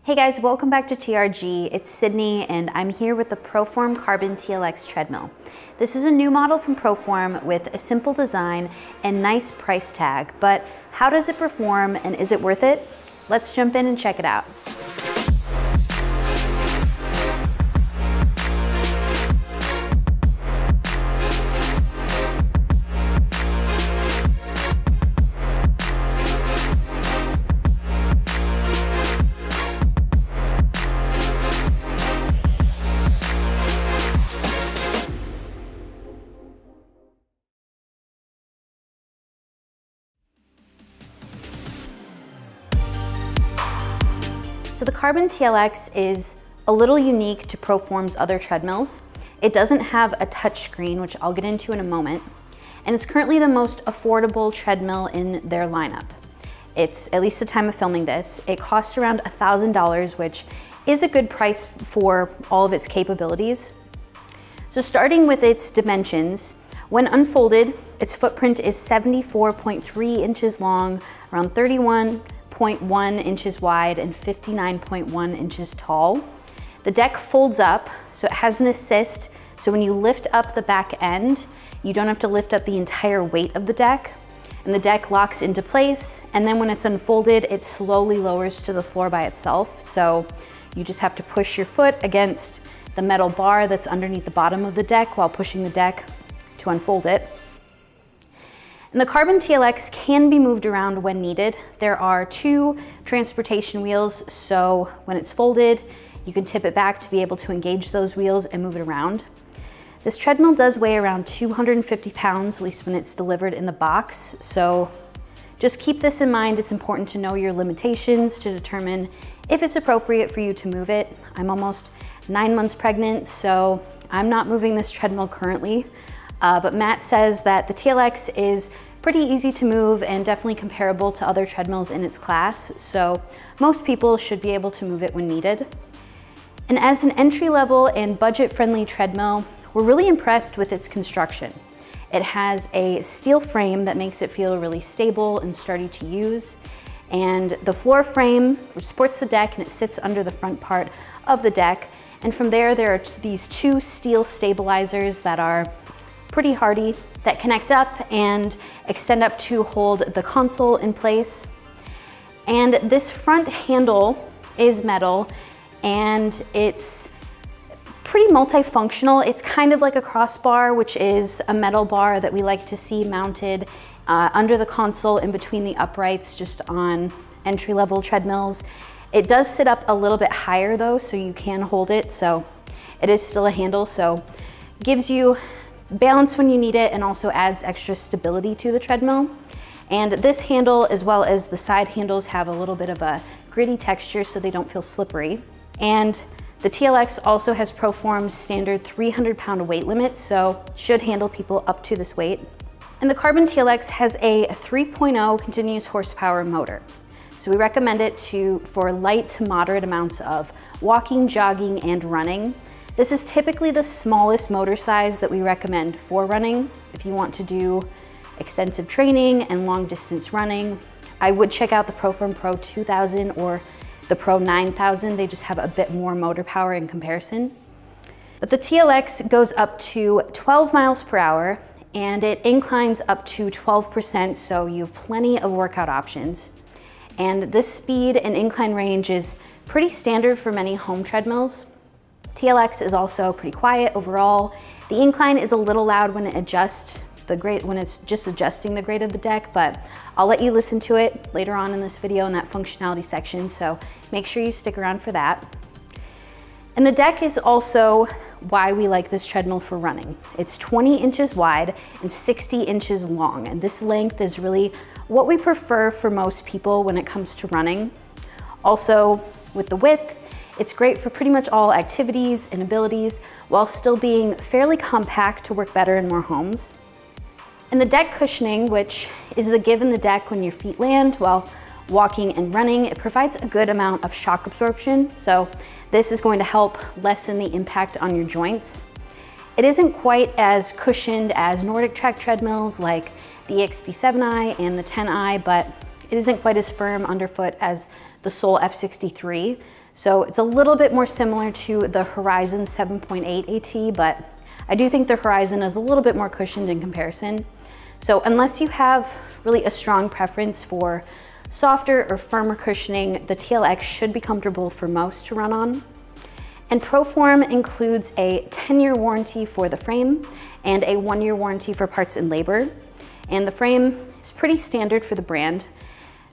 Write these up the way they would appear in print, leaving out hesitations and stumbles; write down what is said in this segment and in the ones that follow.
Hey guys, welcome back to TRG. It's Sydney and I'm here with the ProForm Carbon TLX Treadmill. This is a new model from ProForm with a simple design and nice price tag, but how does it perform and is it worth it? Let's jump in and check it out. So the Carbon TLX is a little unique to ProForm's other treadmills. It doesn't have a touch screen, which I'll get into in a moment, and it's currently the most affordable treadmill in their lineup. It's, at least the time of filming this, it costs around $1,000, which is a good price for all of its capabilities. So starting with its dimensions, when unfolded, its footprint is 74.3 inches long, around 31.1 inches wide and 59.1 inches tall. The deck folds up, so it has an assist, so when you lift up the back end, you don't have to lift up the entire weight of the deck, and the deck locks into place, and then when it's unfolded, it slowly lowers to the floor by itself, so you just have to push your foot against the metal bar that's underneath the bottom of the deck while pushing the deck to unfold it. And the Carbon TLX can be moved around when needed. There are two transportation wheels, so when it's folded, you can tip it back to be able to engage those wheels and move it around. This treadmill does weigh around 250 pounds, at least when it's delivered in the box, so just keep this in mind. It's important to know your limitations to determine if it's appropriate for you to move it. I'm almost 9 months pregnant, so I'm not moving this treadmill currently. But Matt says that the TLX is pretty easy to move and definitely comparable to other treadmills in its class, so most people should be able to move it when needed. And as an entry-level and budget-friendly treadmill, we're really impressed with its construction. It has a steel frame that makes it feel really stable and sturdy to use, and the floor frame which supports the deck, and it sits under the front part of the deck, and from there are these two steel stabilizers that are pretty hardy that connect up and extend up to hold the console in place. And this front handle is metal and it's pretty multifunctional. It's kind of like a crossbar, which is a metal bar that we like to see mounted under the console in between the uprights just on entry-level treadmills. It does sit up a little bit higher though, so you can hold it. So it is still a handle, so gives you balance when you need it and also adds extra stability to the treadmill. And this handle, as well as the side handles, have a little bit of a gritty texture so they don't feel slippery. And the TLX also has ProForm's standard 300-pound weight limit, so should handle people up to this weight. And the Carbon TLX has a 3.0 continuous horsepower motor. So we recommend it for light to moderate amounts of walking, jogging, and running. This is typically the smallest motor size that we recommend for running. If you want to do extensive training and long distance running, I would check out the ProForm Pro 2000 or the Pro 9000. They just have a bit more motor power in comparison. But the TLX goes up to 12 miles per hour and it inclines up to 12%, so you have plenty of workout options. And this speed and incline range is pretty standard for many home treadmills. TLX is also pretty quiet overall. The incline is a little loud when it adjusts the grade, when it's just adjusting the grade of the deck, but I'll let you listen to it later on in this video in that functionality section, so make sure you stick around for that. And the deck is also why we like this treadmill for running. It's 20 inches wide and 60 inches long, and this length is really what we prefer for most people when it comes to running. Also, with the width, it's great for pretty much all activities and abilities while still being fairly compact to work better in more homes. And the deck cushioning, which is the give in the deck when your feet land while walking and running, it provides a good amount of shock absorption. So this is going to help lessen the impact on your joints. It isn't quite as cushioned as Nordic track treadmills like the XP7i and the 10i, but it isn't quite as firm underfoot as the Sol F63. So it's a little bit more similar to the Horizon 7.8 AT, but I do think the Horizon is a little bit more cushioned in comparison. So unless you have really a strong preference for softer or firmer cushioning, the TLX should be comfortable for most to run on. And ProForm includes a 10-year warranty for the frame and a 1-year warranty for parts and labor. And the frame is pretty standard for the brand.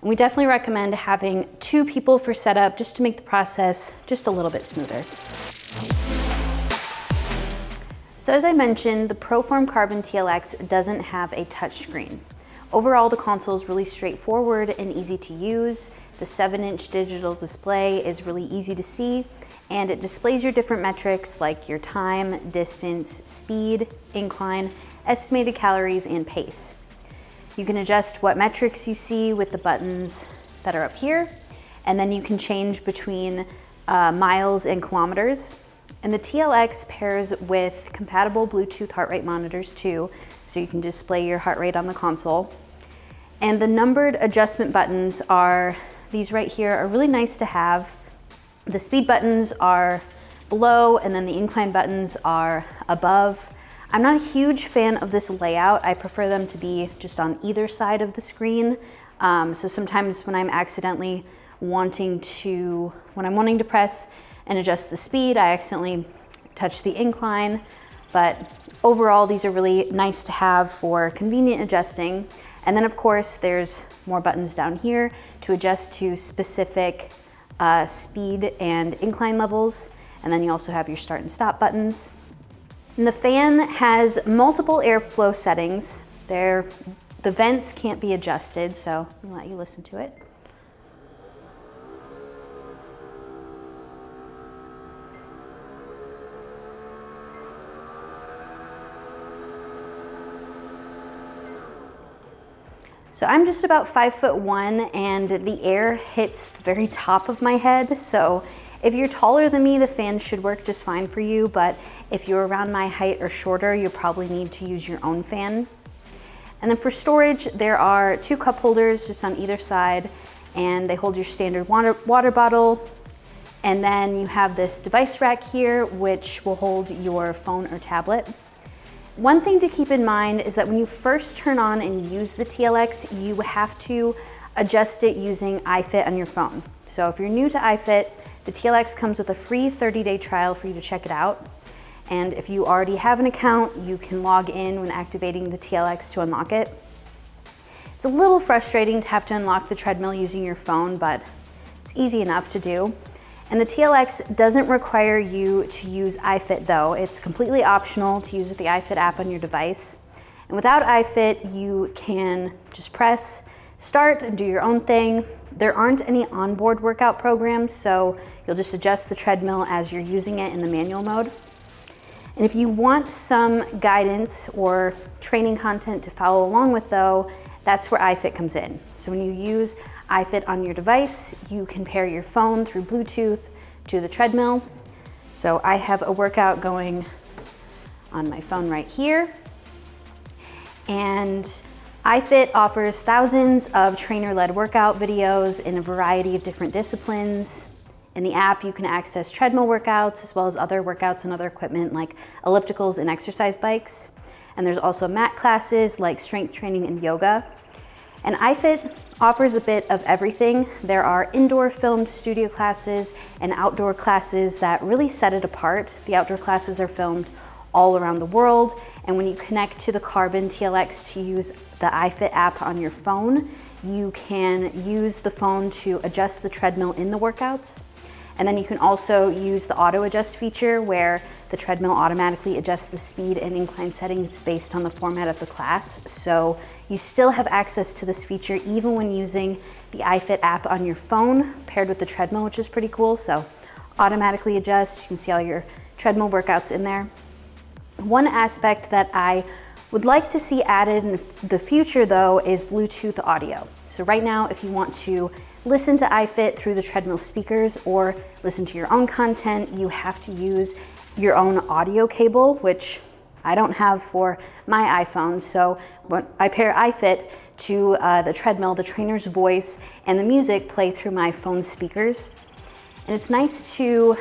And we definitely recommend having 2 people for setup just to make the process just a little bit smoother. So as I mentioned, the ProForm Carbon TLX doesn't have a touchscreen. Overall, the console is really straightforward and easy to use. The 7-inch digital display is really easy to see, and it displays your different metrics like your time, distance, speed, incline, estimated calories, and pace. You can adjust what metrics you see with the buttons that are up here, and then you can change between miles and kilometers. And the TLX pairs with compatible Bluetooth heart rate monitors too, so you can display your heart rate on the console. And the numbered adjustment buttons are, these right here are really nice to have. The speed buttons are below, and then the incline buttons are above. I'm not a huge fan of this layout. I prefer them to be just on either side of the screen. So sometimes when I'm wanting to press and adjust the speed, I accidentally touch the incline. But overall, these are really nice to have for convenient adjusting. And then of course, there's more buttons down here to adjust to specific speed and incline levels. And then you also have your start and stop buttons. And the fan has multiple airflow settings. The vents can't be adjusted, so I'll let you listen to it. So I'm just about 5'1", and the air hits the very top of my head. So if you're taller than me, the fan should work just fine for you. But if you're around my height or shorter, you probably need to use your own fan. And then for storage, there are 2 cup holders just on either side, and they hold your standard water bottle. And then you have this device rack here, which will hold your phone or tablet. One thing to keep in mind is that when you first turn on and use the TLX, you have to adjust it using iFIT on your phone. So if you're new to iFIT, the TLX comes with a free 30-day trial for you to check it out. And if you already have an account, you can log in when activating the TLX to unlock it. It's a little frustrating to have to unlock the treadmill using your phone, but it's easy enough to do. And the TLX doesn't require you to use iFIT though. It's completely optional to use with the iFIT app on your device. And without iFIT, you can just press start and do your own thing. There aren't any onboard workout programs, so you'll just adjust the treadmill as you're using it in the manual mode. And if you want some guidance or training content to follow along with though, that's where iFIT comes in. So when you use iFIT on your device, you can pair your phone through Bluetooth to the treadmill. So I have a workout going on my phone right here. And iFIT offers thousands of trainer-led workout videos in a variety of different disciplines. In the app, you can access treadmill workouts as well as other workouts and other equipment like ellipticals and exercise bikes. And there's also mat classes like strength training and yoga. And iFIT offers a bit of everything. There are indoor filmed studio classes and outdoor classes that really set it apart. The outdoor classes are filmed all around the world. And when you connect to the Carbon TLX to use the iFIT app on your phone, you can use the phone to adjust the treadmill in the workouts. And then you can also use the auto adjust feature where the treadmill automatically adjusts the speed and incline settings based on the format of the class. So you still have access to this feature even when using the iFIT app on your phone paired with the treadmill, which is pretty cool. So automatically adjust, you can see all your treadmill workouts in there. One aspect that I would like to see added in the future though is Bluetooth audio. So right now, if you want to listen to iFIT through the treadmill speakers or listen to your own content, you have to use your own audio cable, which I don't have for my iPhone. So when I pair iFIT to the treadmill, the trainer's voice and the music play through my phone speakers. And it's nice to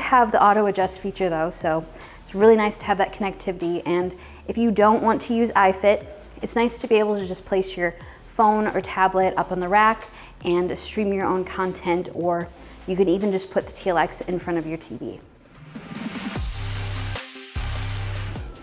have the auto adjust feature though, so it's really nice to have that connectivity. And if you don't want to use iFIT, it's nice to be able to just place your phone or tablet up on the rack and stream your own content, or you can even just put the TLX in front of your TV.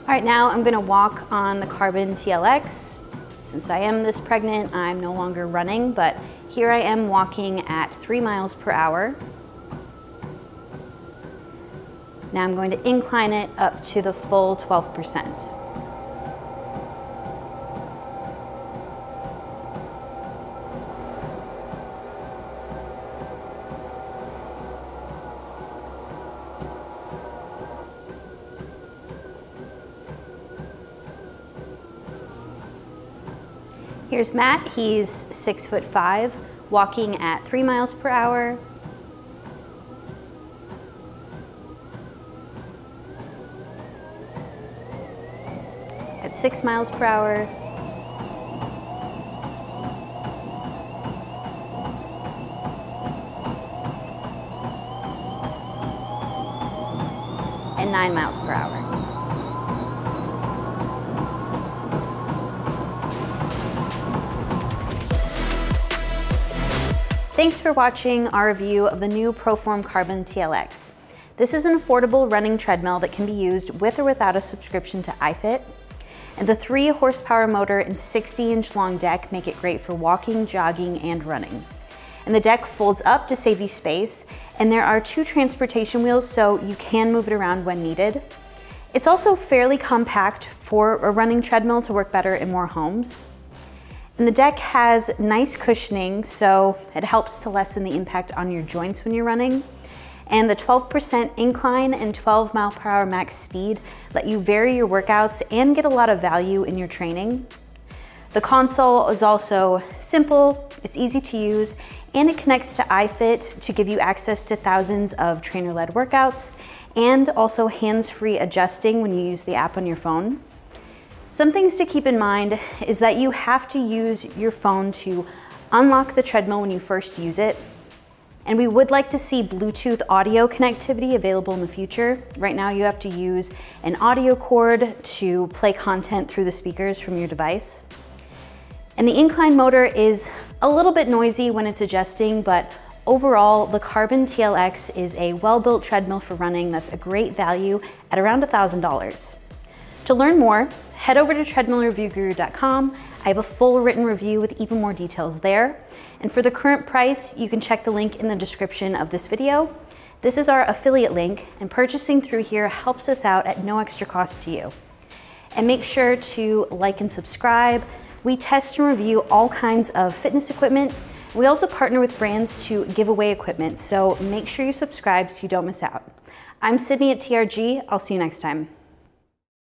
All right, now I'm gonna walk on the Carbon TLX. Since I am this pregnant, I'm no longer running, but here I am walking at 3 miles per hour. Now I'm going to incline it up to the full 12%. Here's Matt, he's 6'5", walking at 3 miles per hour. At 6 miles per hour. And 9 miles per hour. Thanks for watching our review of the new ProForm Carbon TLX. This is an affordable running treadmill that can be used with or without a subscription to iFIT. And the 3 horsepower motor and 60-inch long deck make it great for walking, jogging, and running. And the deck folds up to save you space, and there are 2 transportation wheels so you can move it around when needed. It's also fairly compact for a running treadmill to work better in more homes. And the deck has nice cushioning, so it helps to lessen the impact on your joints when you're running. And the 12% incline and 12 mile per hour max speed let you vary your workouts and get a lot of value in your training. The console is also simple, it's easy to use, and it connects to iFIT to give you access to thousands of trainer-led workouts, and also hands-free adjusting when you use the app on your phone. Some things to keep in mind is that you have to use your phone to unlock the treadmill when you first use it. And we would like to see Bluetooth audio connectivity available in the future. Right now you have to use an audio cord to play content through the speakers from your device. And the incline motor is a little bit noisy when it's adjusting, but overall the Carbon TLX is a well-built treadmill for running that's a great value at around $1,000. To learn more, head over to treadmillreviewguru.com. I have a full written review with even more details there. And for the current price, you can check the link in the description of this video. This is our affiliate link, and purchasing through here helps us out at no extra cost to you. And make sure to like and subscribe. We test and review all kinds of fitness equipment. We also partner with brands to give away equipment, so make sure you subscribe so you don't miss out. I'm Sydney at TRG. I'll see you next time.